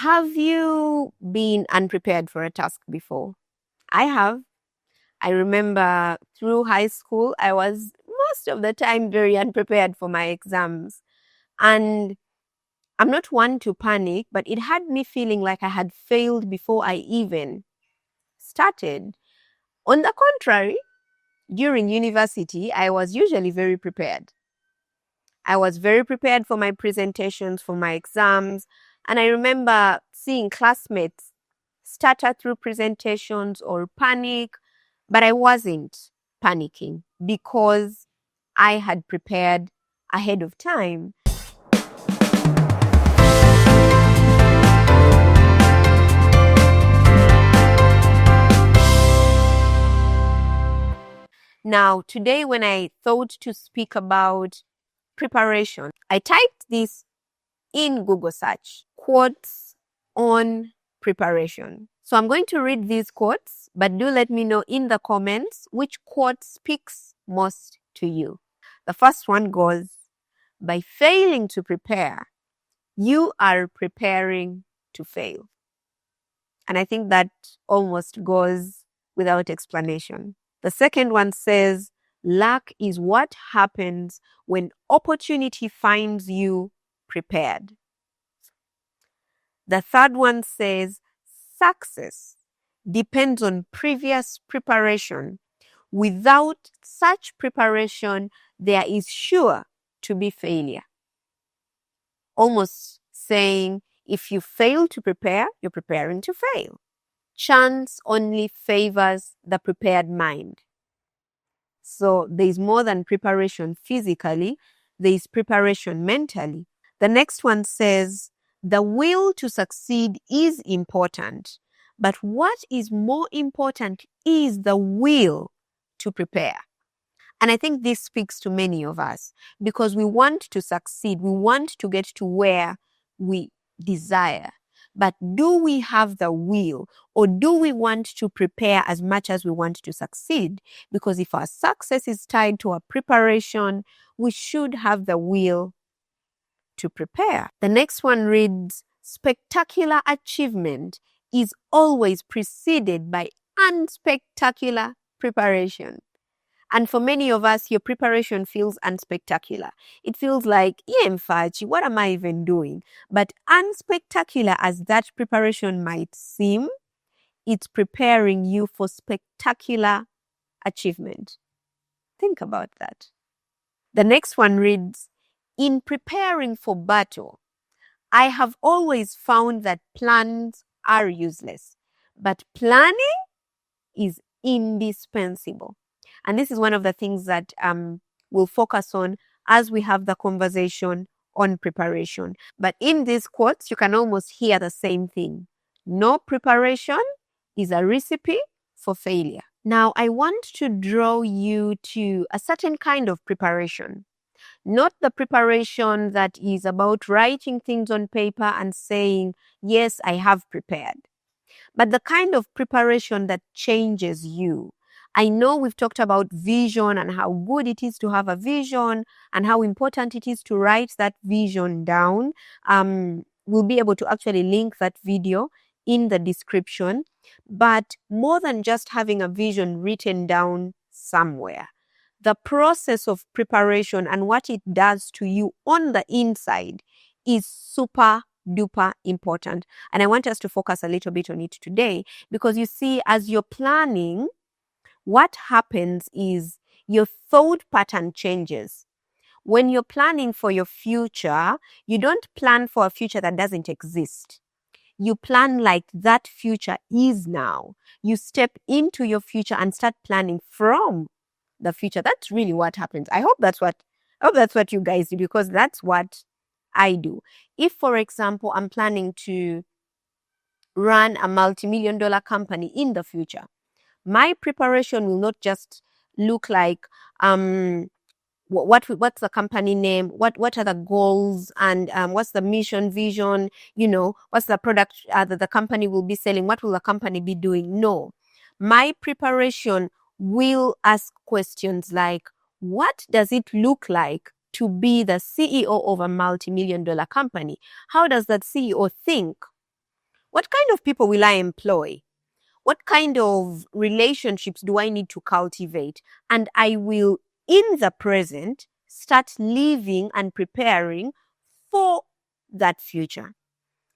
Have you been unprepared for a task before? I have. I remember through high school, I was most of the time very unprepared for my exams. And I'm not one to panic, but it had me feeling like I had failed before I even started. On the contrary, during university, I was usually very prepared. I was very prepared for my presentations, for my exams. And I remember seeing classmates stutter through presentations or panic, but I wasn't panicking because I had prepared ahead of time. Now, today, when I thought to speak about preparation, I typed this in Google search, quotes on preparation. So I'm going to read these quotes, but do let me know in the comments which quote speaks most to you. The first one goes, by failing to prepare, you are preparing to fail. And I think that almost goes without explanation. The second one says, luck is what happens when opportunity finds you prepared. The third one says, success depends on previous preparation. Without such preparation, there is sure to be failure. Almost saying, if you fail to prepare, you're preparing to fail. Chance only favors the prepared mind. So there is more than preparation physically, there is preparation mentally. The next one says, the will to succeed is important, but what is more important is the will to prepare. And I think this speaks to many of us because we want to succeed. We want to get to where we desire. But do we have the will, or do we want to prepare as much as we want to succeed? Because if our success is tied to our preparation, we should have the will to prepare. The next one reads, spectacular achievement is always preceded by unspectacular preparation. And for many of us, your preparation feels unspectacular. It feels like, yeah, Mfachi, what am I even doing? But unspectacular as that preparation might seem, it's preparing you for spectacular achievement. Think about that. The next one reads, in preparing for battle, I have always found that plans are useless, but planning is indispensable. And this is one of the things that we'll focus on as we have the conversation on preparation. But in these quotes, you can almost hear the same thing. No preparation is a recipe for failure. Now, I want to draw you to a certain kind of preparation. Not the preparation that is about writing things on paper and saying, yes, I have prepared, but the kind of preparation that changes you. I know we've talked about vision and how good it is to have a vision and how important it is to write that vision down. We'll be able to actually link that video in the description. But more than just having a vision written down somewhere, the process of preparation and what it does to you on the inside is super duper important. And I want us to focus a little bit on it today because you see, as you're planning, what happens is your thought pattern changes. When you're planning for your future, you don't plan for a future that doesn't exist. You plan like that future is now. You step into your future and start planning from the future. That's really what happens. I hope that's what you guys do, because that's what I do. If, for example, I'm planning to run a multi-million-dollar company in the future, my preparation will not just look like what's the company name, what are the goals, and what's the mission, vision, what's the product that the company will be selling, what will the company be doing. No, my preparation will ask questions like, what does it look like to be the CEO of a multi-million-dollar company? How does that CEO think? What kind of people will I employ? What kind of relationships do I need to cultivate? And I will, in the present, start living and preparing for that future.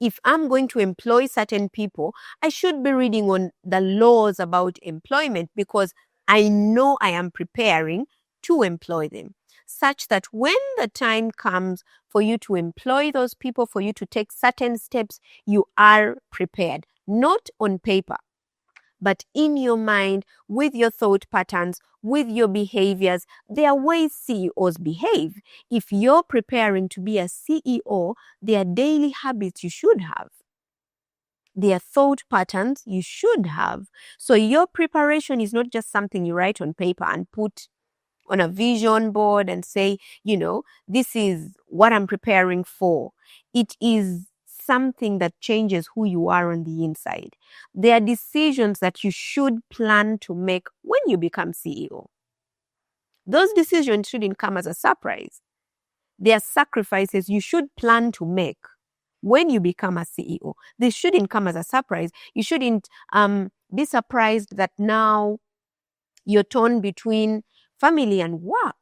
If I'm going to employ certain people, I should be reading on the laws about employment, because I know I am preparing to employ them, such that when the time comes for you to employ those people, for you to take certain steps, you are prepared, not on paper, but in your mind, with your thought patterns, with your behaviors. There are ways CEOs behave. If you're preparing to be a CEO, there are daily habits you should have. There are thought patterns you should have. So your preparation is not just something you write on paper and put on a vision board and say, this is what I'm preparing for. It is something that changes who you are on the inside. There are decisions that you should plan to make when you become CEO. Those decisions shouldn't come as a surprise. There are sacrifices you should plan to make when you become a CEO. They shouldn't come as a surprise. You shouldn't be surprised that now you're torn between family and work.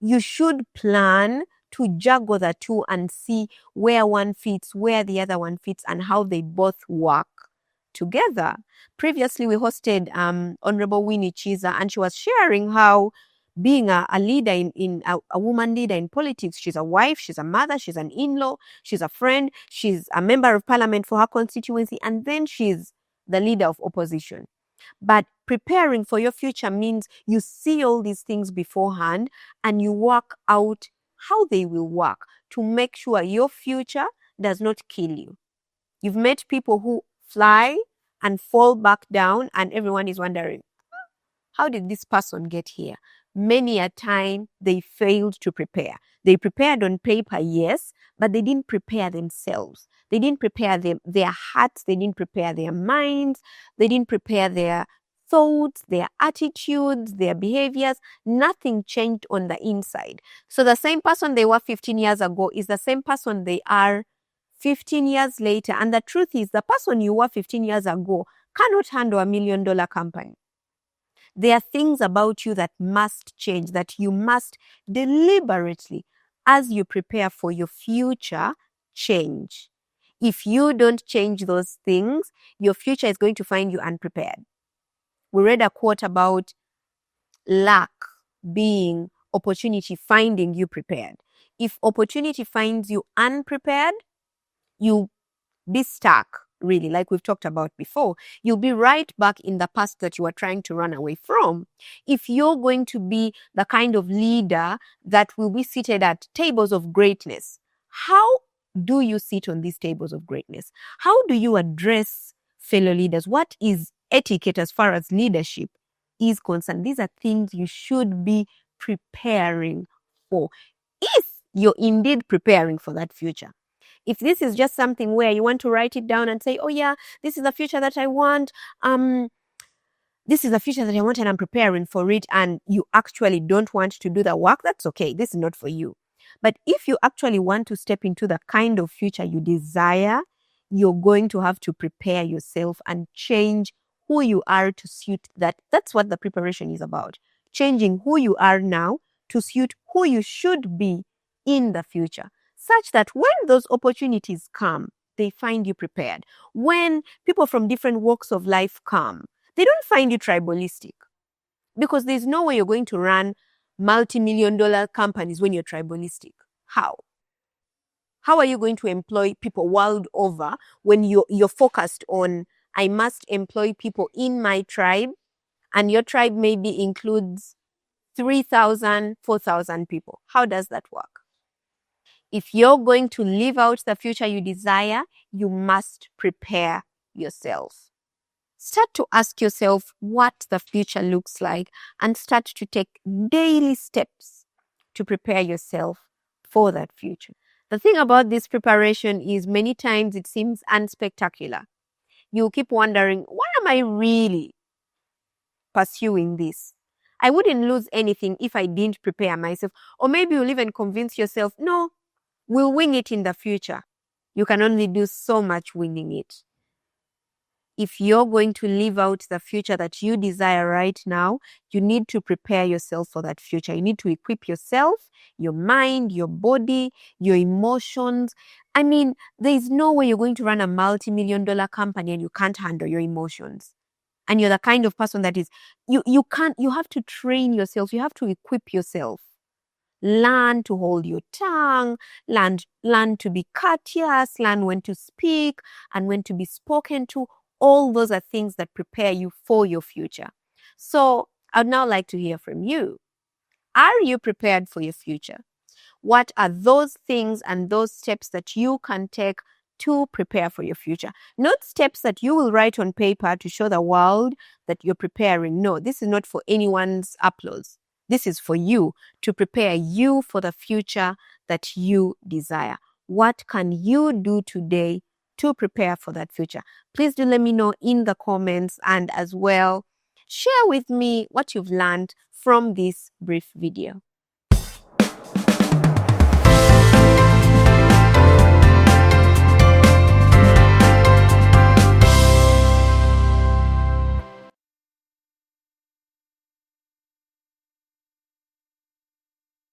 You should plan to juggle the two and see where one fits, where the other one fits, and how they both work together. Previously, we hosted Honorable Winnie Chiza, and she was sharing how being a leader a woman leader in politics, she's a wife, she's a mother, she's an in-law, she's a friend, she's a member of parliament for her constituency, and then she's the leader of opposition. But preparing for your future means you see all these things beforehand and you work out how they will work to make sure your future does not kill you. You've met people who fly and fall back down, and everyone is wondering, how did this person get here? Many a time they failed to prepare. They prepared on paper, yes, but they didn't prepare themselves. They didn't prepare their hearts. They didn't prepare their minds. They didn't prepare their thoughts, their attitudes, their behaviors. Nothing changed on the inside. So the same person they were 15 years ago is the same person they are 15 years later. And the truth is, the person you were 15 years ago cannot handle $1 million company. There are things about you that must change, that you must deliberately, as you prepare for your future, change. If you don't change those things, your future is going to find you unprepared. We read a quote about luck being opportunity finding you prepared. If opportunity finds you unprepared, you'll be stuck, really, like we've talked about before. You'll be right back in the past that you are trying to run away from. If you're going to be the kind of leader that will be seated at tables of greatness, how do you sit on these tables of greatness? How do you address fellow leaders? What is etiquette as far as leadership is concerned? These are things you should be preparing for, if you're indeed preparing for that future. If this is just something where you want to write it down and say, oh yeah, this is the future that I want, this is the future that I want and I'm preparing for it, and you actually don't want to do the work, that's okay. This is not for you. But if you actually want to step into the kind of future you desire, you're going to have to prepare yourself and change who you are to suit that. That's what the preparation is about. Changing who you are now to suit who you should be in the future, such that when those opportunities come, they find you prepared. When people from different walks of life come, they don't find you tribalistic, because there's no way you're going to run multi-million-dollar companies when you're tribalistic. How? How are you going to employ people world over when you're focused on, I must employ people in my tribe, and your tribe maybe includes 3,000, 4,000 people? How does that work? If you're going to live out the future you desire, you must prepare yourself. Start to ask yourself what the future looks like and start to take daily steps to prepare yourself for that future. The thing about this preparation is many times it seems unspectacular. You keep wondering, why am I really pursuing this? I wouldn't lose anything if I didn't prepare myself. Or maybe you'll even convince yourself, no, we'll wing it in the future. You can only do so much winning it. If you're going to live out the future that you desire right now, you need to prepare yourself for that future. You need to equip yourself, your mind, your body, your emotions. I mean, there's no way you're going to run a multi-million-dollar company and you can't handle your emotions. And you're the kind of person that is, you have to train yourself. You have to equip yourself. Learn to hold your tongue, learn to be courteous, learn when to speak and when to be spoken to. All those are things that prepare you for your future. So I'd now like to hear from you. Are you prepared for your future? What are those things and those steps that you can take to prepare for your future? Not steps that you will write on paper to show the world that you're preparing. No, this is not for anyone's applause. This is for you, to prepare you for the future that you desire. What can you do today to prepare for that future? Please do let me know in the comments, and as well, share with me what you've learned from this brief video.